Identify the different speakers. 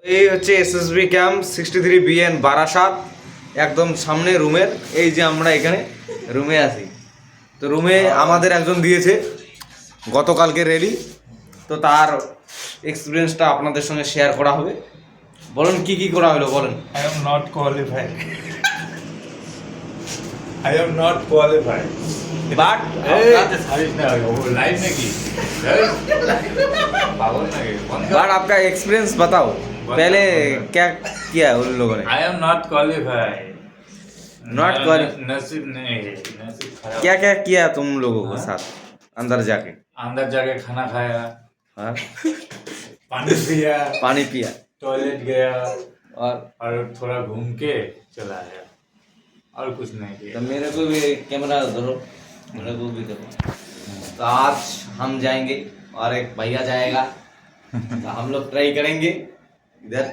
Speaker 1: এই হচ্ছে SSB camp 63BN Barasat, একদম সামনে রুমের। এই যে আমরা এখানে রুমে আছি, তো রুমে আমাদের একজন দিয়েছে গতকালকে রেলি, তো তার এক্সপিরিয়েন্সটা আপনাদের সঙ্গে শেয়ার করা হবে। বলুন কি কি করা হলো বলেন।
Speaker 2: I am not qualified. I am not qualified.
Speaker 1: But
Speaker 2: live में की पागल ना के
Speaker 1: बट आपका एक्सपीरियंस बताओ, पहले क्या किया उन लोगों ने।
Speaker 2: I am not qualified.
Speaker 1: Not
Speaker 2: नसीब नहीं है, नसीब खराब।
Speaker 1: क्या क्या किया तुम लोगों के साथ अंदर जाके।
Speaker 2: अंदर जाके खाना खाया,
Speaker 1: हाँ,
Speaker 2: पानी पिया,
Speaker 1: पानी पिया
Speaker 2: टॉयलेट गया
Speaker 1: और
Speaker 2: थोड़ा घूम के चला आया और कुछ नहीं किया।
Speaker 1: तो मेरे को भी कैमरा धरो, मेरे को भी करो। तो आज हम जाएंगे और एक भैया जाएगा, तो हम लोग ट्राई करेंगे इधर।